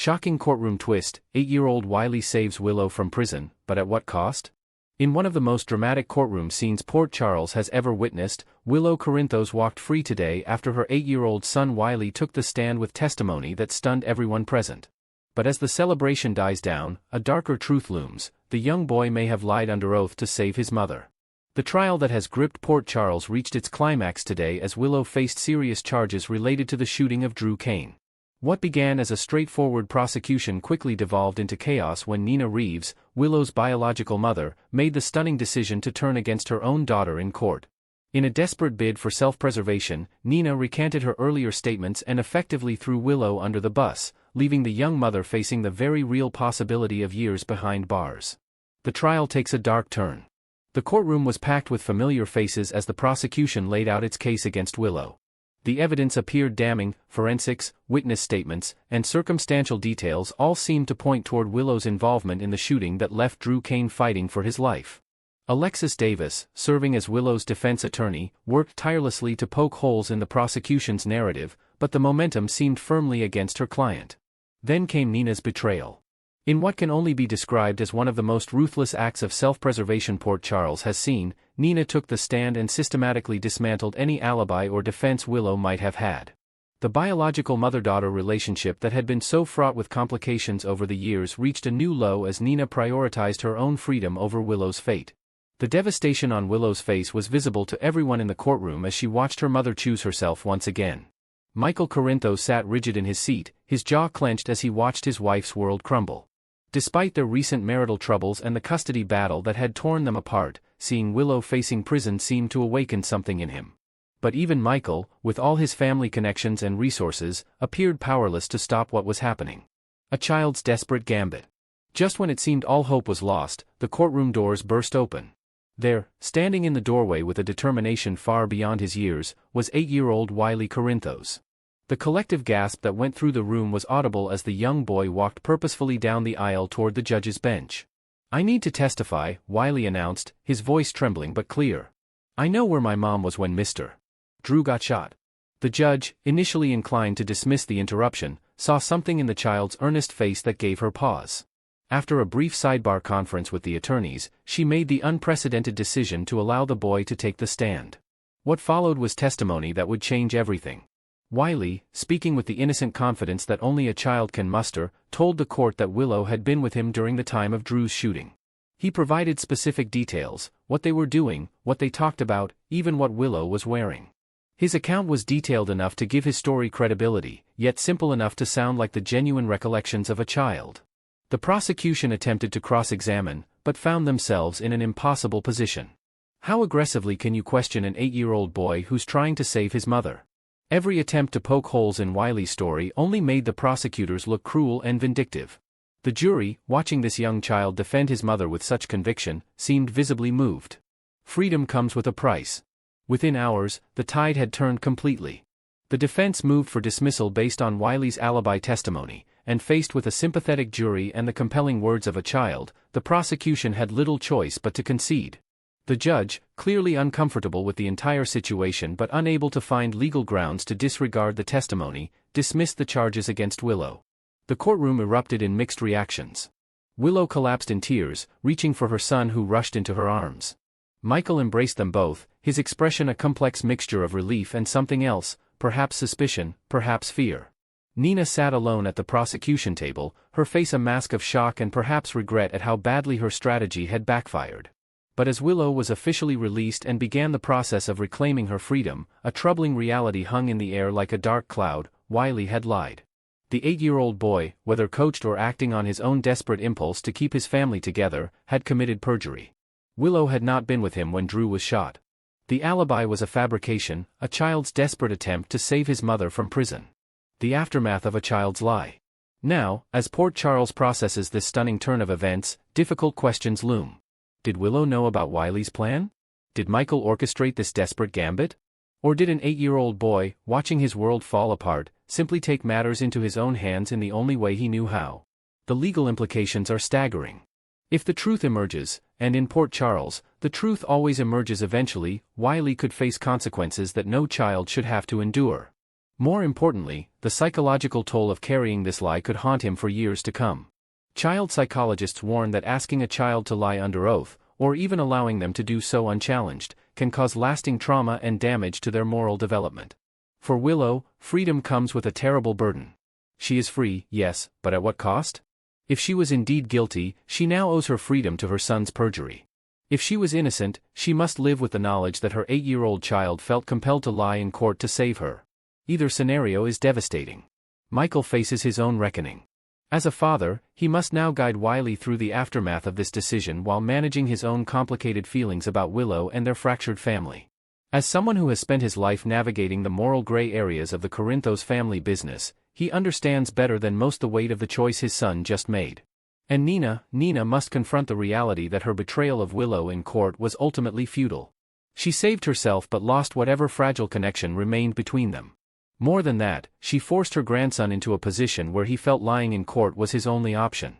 Shocking courtroom twist, 8-year-old Wiley saves Willow from prison, but at what cost? In one of the most dramatic courtroom scenes Port Charles has ever witnessed, Willow Corinthos walked free today after her 8-year-old son Wiley took the stand with testimony that stunned everyone present. But as the celebration dies down, a darker truth looms: the young boy may have lied under oath to save his mother. The trial that has gripped Port Charles reached its climax today as Willow faced serious charges related to the shooting of Drew Kane. What began as a straightforward prosecution quickly devolved into chaos when Nina Reeves, Willow's biological mother, made the stunning decision to turn against her own daughter in court. In a desperate bid for self-preservation, Nina recanted her earlier statements and effectively threw Willow under the bus, leaving the young mother facing the very real possibility of years behind bars. The trial takes a dark turn. The courtroom was packed with familiar faces as the prosecution laid out its case against Willow. The evidence appeared damning: forensics, witness statements, and circumstantial details all seemed to point toward Willow's involvement in the shooting that left Drew Kane fighting for his life. Alexis Davis, serving as Willow's defense attorney, worked tirelessly to poke holes in the prosecution's narrative, but the momentum seemed firmly against her client. Then came Nina's betrayal. In what can only be described as one of the most ruthless acts of self-preservation Port Charles has seen, Nina took the stand and systematically dismantled any alibi or defense Willow might have had. The biological mother-daughter relationship that had been so fraught with complications over the years reached a new low as Nina prioritized her own freedom over Willow's fate. The devastation on Willow's face was visible to everyone in the courtroom as she watched her mother choose herself once again. Michael Corinthos sat rigid in his seat, his jaw clenched as he watched his wife's world crumble. Despite their recent marital troubles and the custody battle that had torn them apart, seeing Willow facing prison seemed to awaken something in him. But even Michael, with all his family connections and resources, appeared powerless to stop what was happening. A child's desperate gambit. Just when it seemed all hope was lost, the courtroom doors burst open. There, standing in the doorway with a determination far beyond his years, was 8-year-old Wiley Corinthos. The collective gasp that went through the room was audible as the young boy walked purposefully down the aisle toward the judge's bench. "I need to testify," Wiley announced, his voice trembling but clear. "I know where my mom was when Mr. Drew got shot." The judge, initially inclined to dismiss the interruption, saw something in the child's earnest face that gave her pause. After a brief sidebar conference with the attorneys, she made the unprecedented decision to allow the boy to take the stand. What followed was testimony that would change everything. Wiley, speaking with the innocent confidence that only a child can muster, told the court that Willow had been with him during the time of Drew's shooting. He provided specific details: what they were doing, what they talked about, even what Willow was wearing. His account was detailed enough to give his story credibility, yet simple enough to sound like the genuine recollections of a child. The prosecution attempted to cross-examine, but found themselves in an impossible position. How aggressively can you question an 8-year-old boy who's trying to save his mother? Every attempt to poke holes in Wiley's story only made the prosecutors look cruel and vindictive. The jury, watching this young child defend his mother with such conviction, seemed visibly moved. Freedom comes with a price. Within hours, the tide had turned completely. The defense moved for dismissal based on Wiley's alibi testimony, and faced with a sympathetic jury and the compelling words of a child, the prosecution had little choice but to concede. The judge, clearly uncomfortable with the entire situation but unable to find legal grounds to disregard the testimony, dismissed the charges against Willow. The courtroom erupted in mixed reactions. Willow collapsed in tears, reaching for her son who rushed into her arms. Michael embraced them both, his expression a complex mixture of relief and something else, perhaps suspicion, perhaps fear. Nina sat alone at the prosecution table, her face a mask of shock and perhaps regret at how badly her strategy had backfired. But as Willow was officially released and began the process of reclaiming her freedom, a troubling reality hung in the air like a dark cloud: Wiley had lied. The 8-year-old boy, whether coached or acting on his own desperate impulse to keep his family together, had committed perjury. Willow had not been with him when Drew was shot. The alibi was a fabrication, a child's desperate attempt to save his mother from prison. The aftermath of a child's lie. Now, as Port Charles processes this stunning turn of events, difficult questions loom. Did Willow know about Wiley's plan? Did Michael orchestrate this desperate gambit? Or did an 8-year-old boy, watching his world fall apart, simply take matters into his own hands in the only way he knew how? The legal implications are staggering. If the truth emerges, and in Port Charles, the truth always emerges eventually, Wiley could face consequences that no child should have to endure. More importantly, the psychological toll of carrying this lie could haunt him for years to come. Child psychologists warn that asking a child to lie under oath, or even allowing them to do so unchallenged, can cause lasting trauma and damage to their moral development. For Willow, freedom comes with a terrible burden. She is free, yes, but at what cost? If she was indeed guilty, she now owes her freedom to her son's perjury. If she was innocent, she must live with the knowledge that her 8-year-old child felt compelled to lie in court to save her. Either scenario is devastating. Michael faces his own reckoning. As a father, he must now guide Wiley through the aftermath of this decision while managing his own complicated feelings about Willow and their fractured family. As someone who has spent his life navigating the moral gray areas of the Corinthos family business, he understands better than most the weight of the choice his son just made. And Nina must confront the reality that her betrayal of Willow in court was ultimately futile. She saved herself but lost whatever fragile connection remained between them. More than that, she forced her grandson into a position where he felt lying in court was his only option.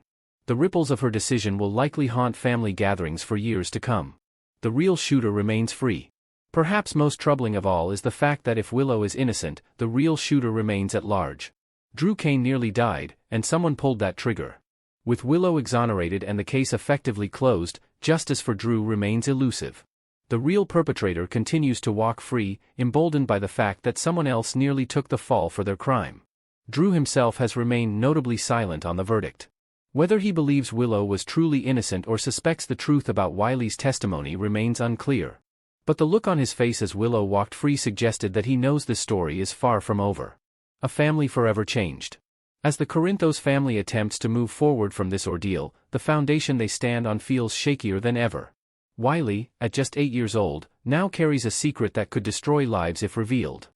The ripples of her decision will likely haunt family gatherings for years to come. The real shooter remains free. Perhaps most troubling of all is the fact that if Willow is innocent, the real shooter remains at large. Drew Kane nearly died, and someone pulled that trigger. With Willow exonerated and the case effectively closed, justice for Drew remains elusive. The real perpetrator continues to walk free, emboldened by the fact that someone else nearly took the fall for their crime. Drew himself has remained notably silent on the verdict. Whether he believes Willow was truly innocent or suspects the truth about Wiley's testimony remains unclear. But the look on his face as Willow walked free suggested that he knows this story is far from over. A family forever changed. As the Corinthos family attempts to move forward from this ordeal, the foundation they stand on feels shakier than ever. Wiley, at just 8 years old, now carries a secret that could destroy lives if revealed.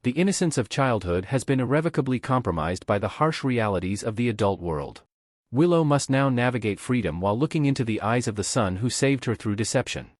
The innocence of childhood has been irrevocably compromised by the harsh realities of the adult world. Willow must now navigate freedom while looking into the eyes of the son who saved her through deception.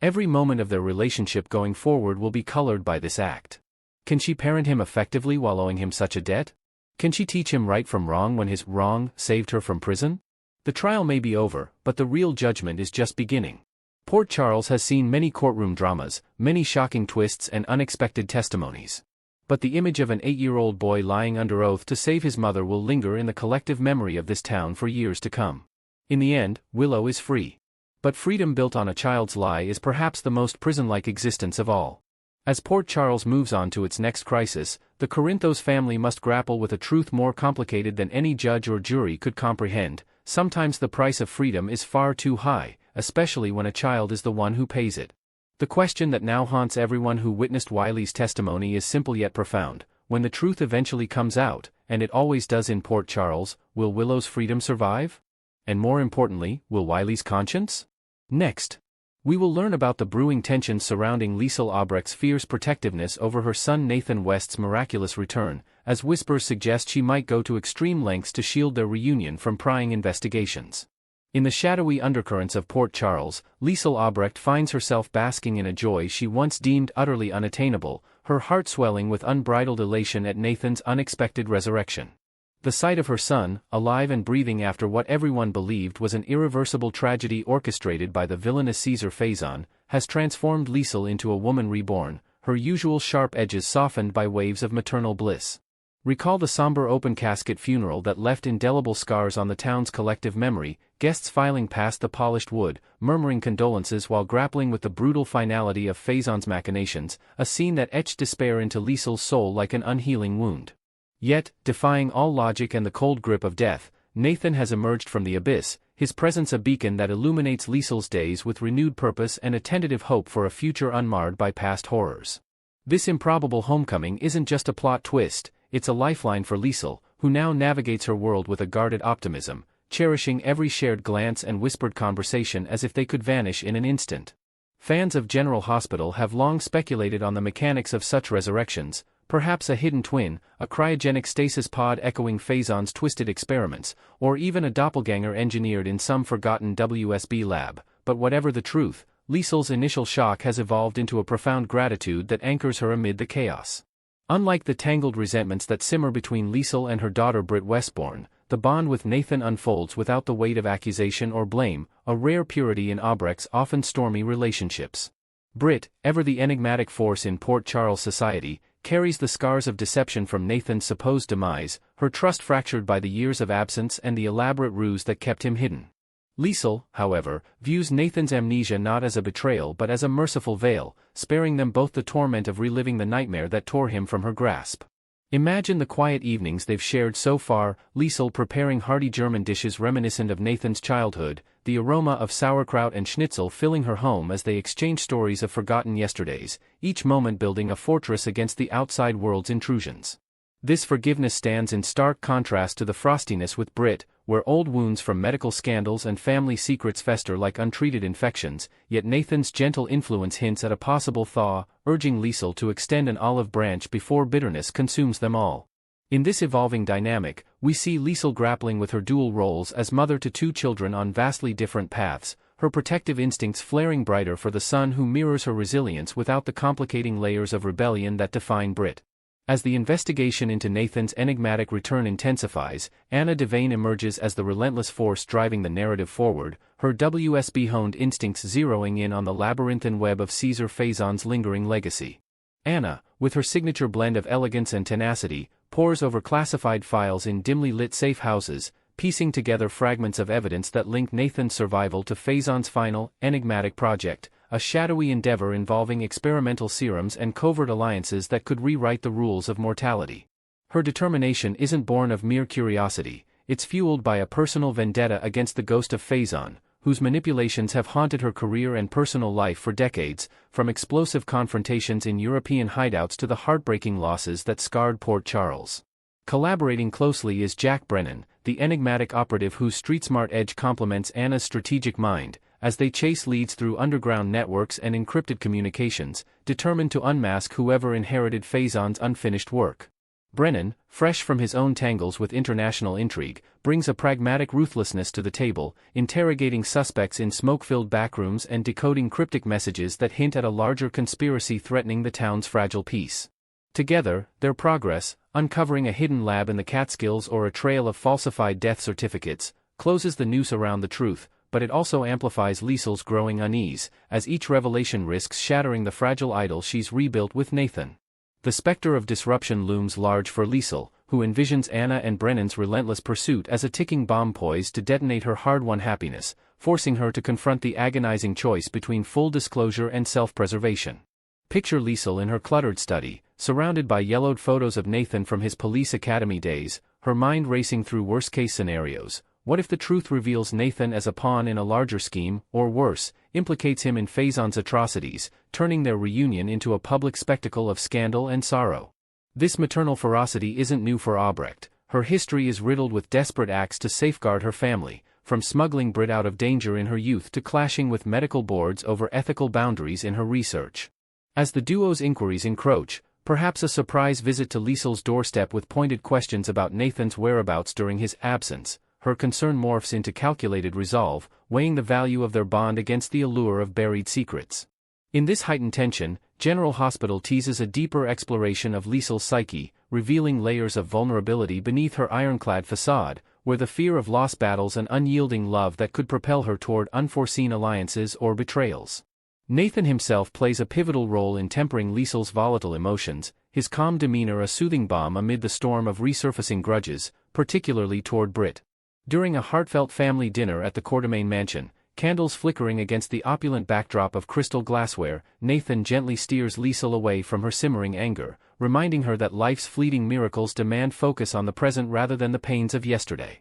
Every moment of their relationship going forward will be colored by this act. Can she parent him effectively while owing him such a debt? Can she teach him right from wrong when his wrong saved her from prison? The trial may be over, but the real judgment is just beginning. Port Charles has seen many courtroom dramas, many shocking twists and unexpected testimonies. But the image of an 8-year-old boy lying under oath to save his mother will linger in the collective memory of this town for years to come. In the end, Willow is free. But freedom built on a child's lie is perhaps the most prison-like existence of all. As Port Charles moves on to its next crisis, the Corinthos family must grapple with a truth more complicated than any judge or jury could comprehend. Sometimes the price of freedom is far too high, especially when a child is the one who pays it. The question that now haunts everyone who witnessed Wiley's testimony is simple yet profound. When the truth eventually comes out, and it always does in Port Charles, will Willow's freedom survive? And more importantly, will Wiley's conscience? Next, we will learn about the brewing tensions surrounding Liesl Albrecht's fierce protectiveness over her son Nathan West's miraculous return, as whispers suggest she might go to extreme lengths to shield their reunion from prying investigations. In the shadowy undercurrents of Port Charles, Liesl Albrecht finds herself basking in a joy she once deemed utterly unattainable, her heart swelling with unbridled elation at Nathan's unexpected resurrection. The sight of her son, alive and breathing after what everyone believed was an irreversible tragedy orchestrated by the villainous Caesar Faison, has transformed Liesl into a woman reborn, her usual sharp edges softened by waves of maternal bliss. Recall the somber open casket funeral that left indelible scars on the town's collective memory, guests filing past the polished wood, murmuring condolences while grappling with the brutal finality of Faison's machinations, a scene that etched despair into Liesl's soul like an unhealing wound. Yet, defying all logic and the cold grip of death, Nathan has emerged from the abyss, his presence a beacon that illuminates Liesl's days with renewed purpose and a tentative hope for a future unmarred by past horrors. This improbable homecoming isn't just a plot twist, it's a lifeline for Liesl, who now navigates her world with a guarded optimism, cherishing every shared glance and whispered conversation as if they could vanish in an instant. Fans of General Hospital have long speculated on the mechanics of such resurrections, perhaps a hidden twin, a cryogenic stasis pod echoing Faison's twisted experiments, or even a doppelganger engineered in some forgotten WSB lab, but whatever the truth, Liesl's initial shock has evolved into a profound gratitude that anchors her amid the chaos. Unlike the tangled resentments that simmer between Liesl and her daughter Britt Westbourne, the bond with Nathan unfolds without the weight of accusation or blame, a rare purity in Albrecht's often stormy relationships. Britt, ever the enigmatic force in Port Charles society, carries the scars of deception from Nathan's supposed demise, her trust fractured by the years of absence and the elaborate ruse that kept him hidden. Liesl, however, views Nathan's amnesia not as a betrayal but as a merciful veil, sparing them both the torment of reliving the nightmare that tore him from her grasp. Imagine the quiet evenings they've shared so far, Liesl preparing hearty German dishes reminiscent of Nathan's childhood, the aroma of sauerkraut and schnitzel filling her home as they exchange stories of forgotten yesterdays, each moment building a fortress against the outside world's intrusions. This forgiveness stands in stark contrast to the frostiness with Britt, where old wounds from medical scandals and family secrets fester like untreated infections, yet Nathan's gentle influence hints at a possible thaw, urging Liesl to extend an olive branch before bitterness consumes them all. In this evolving dynamic, we see Liesl grappling with her dual roles as mother to two children on vastly different paths, her protective instincts flaring brighter for the son who mirrors her resilience without the complicating layers of rebellion that define Britt. As the investigation into Nathan's enigmatic return intensifies, Anna Devane emerges as the relentless force driving the narrative forward, her WSB-honed instincts zeroing in on the labyrinthine web of Caesar Faison's lingering legacy. Anna, with her signature blend of elegance and tenacity, pores over classified files in dimly lit safe houses, piecing together fragments of evidence that link Nathan's survival to Faison's final, enigmatic project, a shadowy endeavor involving experimental serums and covert alliances that could rewrite the rules of mortality. Her determination isn't born of mere curiosity, it's fueled by a personal vendetta against the ghost of Faison, whose manipulations have haunted her career and personal life for decades, from explosive confrontations in European hideouts to the heartbreaking losses that scarred Port Charles. Collaborating closely is Jack Brennan, the enigmatic operative whose street-smart edge complements Anna's strategic mind, as they chase leads through underground networks and encrypted communications, determined to unmask whoever inherited Faison's unfinished work. Brennan, fresh from his own tangles with international intrigue, brings a pragmatic ruthlessness to the table, interrogating suspects in smoke-filled backrooms and decoding cryptic messages that hint at a larger conspiracy threatening the town's fragile peace. Together, their progress, uncovering a hidden lab in the Catskills or a trail of falsified death certificates, closes the noose around the truth, but it also amplifies Liesl's growing unease, as each revelation risks shattering the fragile idol she's rebuilt with Nathan. The specter of disruption looms large for Liesl, who envisions Anna and Brennan's relentless pursuit as a ticking bomb poised to detonate her hard-won happiness, forcing her to confront the agonizing choice between full disclosure and self-preservation. Picture Liesl in her cluttered study, surrounded by yellowed photos of Nathan from his police academy days, her mind racing through worst-case scenarios. What if the truth reveals Nathan as a pawn in a larger scheme, or worse, implicates him in Faison's atrocities, turning their reunion into a public spectacle of scandal and sorrow? This maternal ferocity isn't new for Albrecht. Her history is riddled with desperate acts to safeguard her family, from smuggling Britt out of danger in her youth to clashing with medical boards over ethical boundaries in her research. As the duo's inquiries encroach, perhaps a surprise visit to Liesl's doorstep with pointed questions about Nathan's whereabouts during his absence, her concern morphs into calculated resolve, weighing the value of their bond against the allure of buried secrets. In this heightened tension, General Hospital teases a deeper exploration of Liesl's psyche, revealing layers of vulnerability beneath her ironclad facade, where the fear of lost battles and unyielding love that could propel her toward unforeseen alliances or betrayals. Nathan himself plays a pivotal role in tempering Liesl's volatile emotions, his calm demeanor a soothing balm amid the storm of resurfacing grudges, particularly toward Britt. During a heartfelt family dinner at the Quartermain mansion, candles flickering against the opulent backdrop of crystal glassware, Nathan gently steers Liesl away from her simmering anger, reminding her that life's fleeting miracles demand focus on the present rather than the pains of yesterday.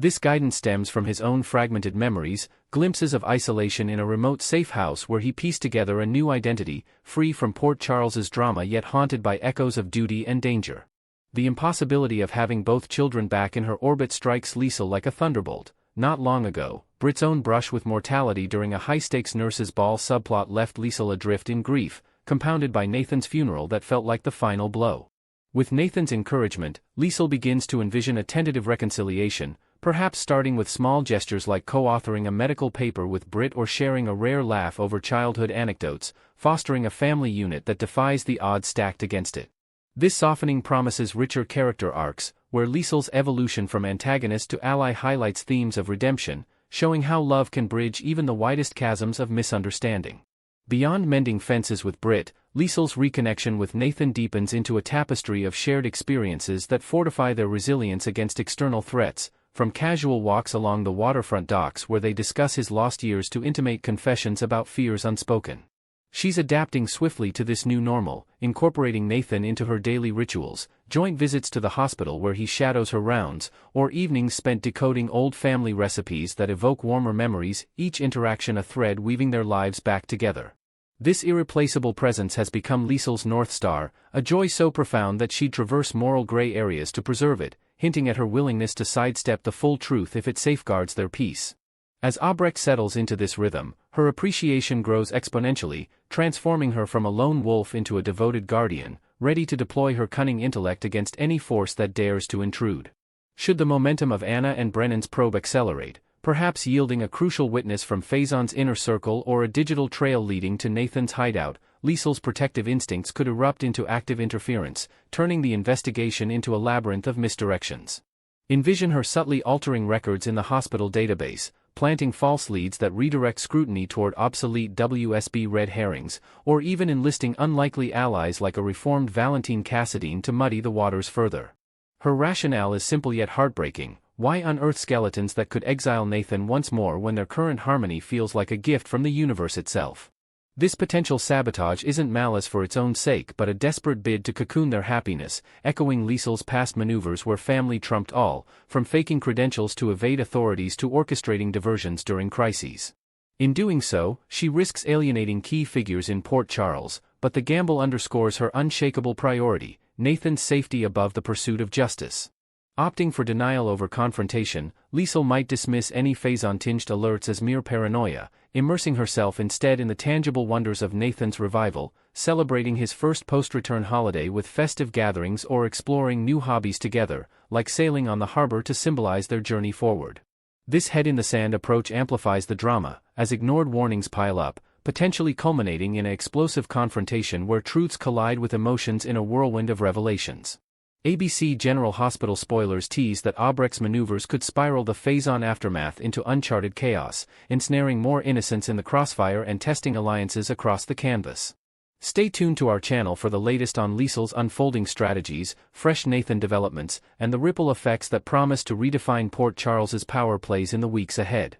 This guidance stems from his own fragmented memories, glimpses of isolation in a remote safe house where he pieced together a new identity, free from Port Charles's drama yet haunted by echoes of duty and danger. The impossibility of having both children back in her orbit strikes Liesl like a thunderbolt. Not long ago, Britt's own brush with mortality during a high-stakes nurses' ball subplot left Liesl adrift in grief, compounded by Nathan's funeral that felt like the final blow. With Nathan's encouragement, Liesl begins to envision a tentative reconciliation, perhaps starting with small gestures like co-authoring a medical paper with Britt or sharing a rare laugh over childhood anecdotes, fostering a family unit that defies the odds stacked against it. This softening promises richer character arcs, where Liesl's evolution from antagonist to ally highlights themes of redemption, showing how love can bridge even the widest chasms of misunderstanding. Beyond mending fences with Britt, Liesl's reconnection with Nathan deepens into a tapestry of shared experiences that fortify their resilience against external threats, from casual walks along the waterfront docks where they discuss his lost years to intimate confessions about fears unspoken. She's adapting swiftly to this new normal, incorporating Nathan into her daily rituals, joint visits to the hospital where he shadows her rounds, or evenings spent decoding old family recipes that evoke warmer memories, each interaction a thread weaving their lives back together. This irreplaceable presence has become Liesl's North Star, a joy so profound that she'd traverse moral gray areas to preserve it, hinting at her willingness to sidestep the full truth if it safeguards their peace. As Albrecht settles into this rhythm, her appreciation grows exponentially, transforming her from a lone wolf into a devoted guardian, ready to deploy her cunning intellect against any force that dares to intrude. Should the momentum of Anna and Brennan's probe accelerate, perhaps yielding a crucial witness from Faison's inner circle or a digital trail leading to Nathan's hideout, Liesl's protective instincts could erupt into active interference, turning the investigation into a labyrinth of misdirections. Envision her subtly altering records in the hospital database, planting false leads that redirect scrutiny toward obsolete WSB red herrings, or even enlisting unlikely allies like a reformed Valentine Cassadine to muddy the waters further. Her rationale is simple yet heartbreaking: why unearth skeletons that could exile Nathan once more when their current harmony feels like a gift from the universe itself? This potential sabotage isn't malice for its own sake but a desperate bid to cocoon their happiness, echoing Liesl's past maneuvers where family trumped all, from faking credentials to evade authorities to orchestrating diversions during crises. In doing so, she risks alienating key figures in Port Charles, but the gamble underscores her unshakable priority: Nathan's safety above the pursuit of justice. Opting for denial over confrontation, Liesl might dismiss any Faison-tinged alerts as mere paranoia, immersing herself instead in the tangible wonders of Nathan's revival, celebrating his first post-return holiday with festive gatherings or exploring new hobbies together, like sailing on the harbor to symbolize their journey forward. This head-in-the-sand approach amplifies the drama, as ignored warnings pile up, potentially culminating in an explosive confrontation where truths collide with emotions in a whirlwind of revelations. ABC General Hospital spoilers tease that Albrecht's maneuvers could spiral the Faison aftermath into uncharted chaos, ensnaring more innocents in the crossfire and testing alliances across the canvas. Stay tuned to our channel for the latest on Liesl's unfolding strategies, fresh Nathan developments, and the ripple effects that promise to redefine Port Charles's power plays in the weeks ahead.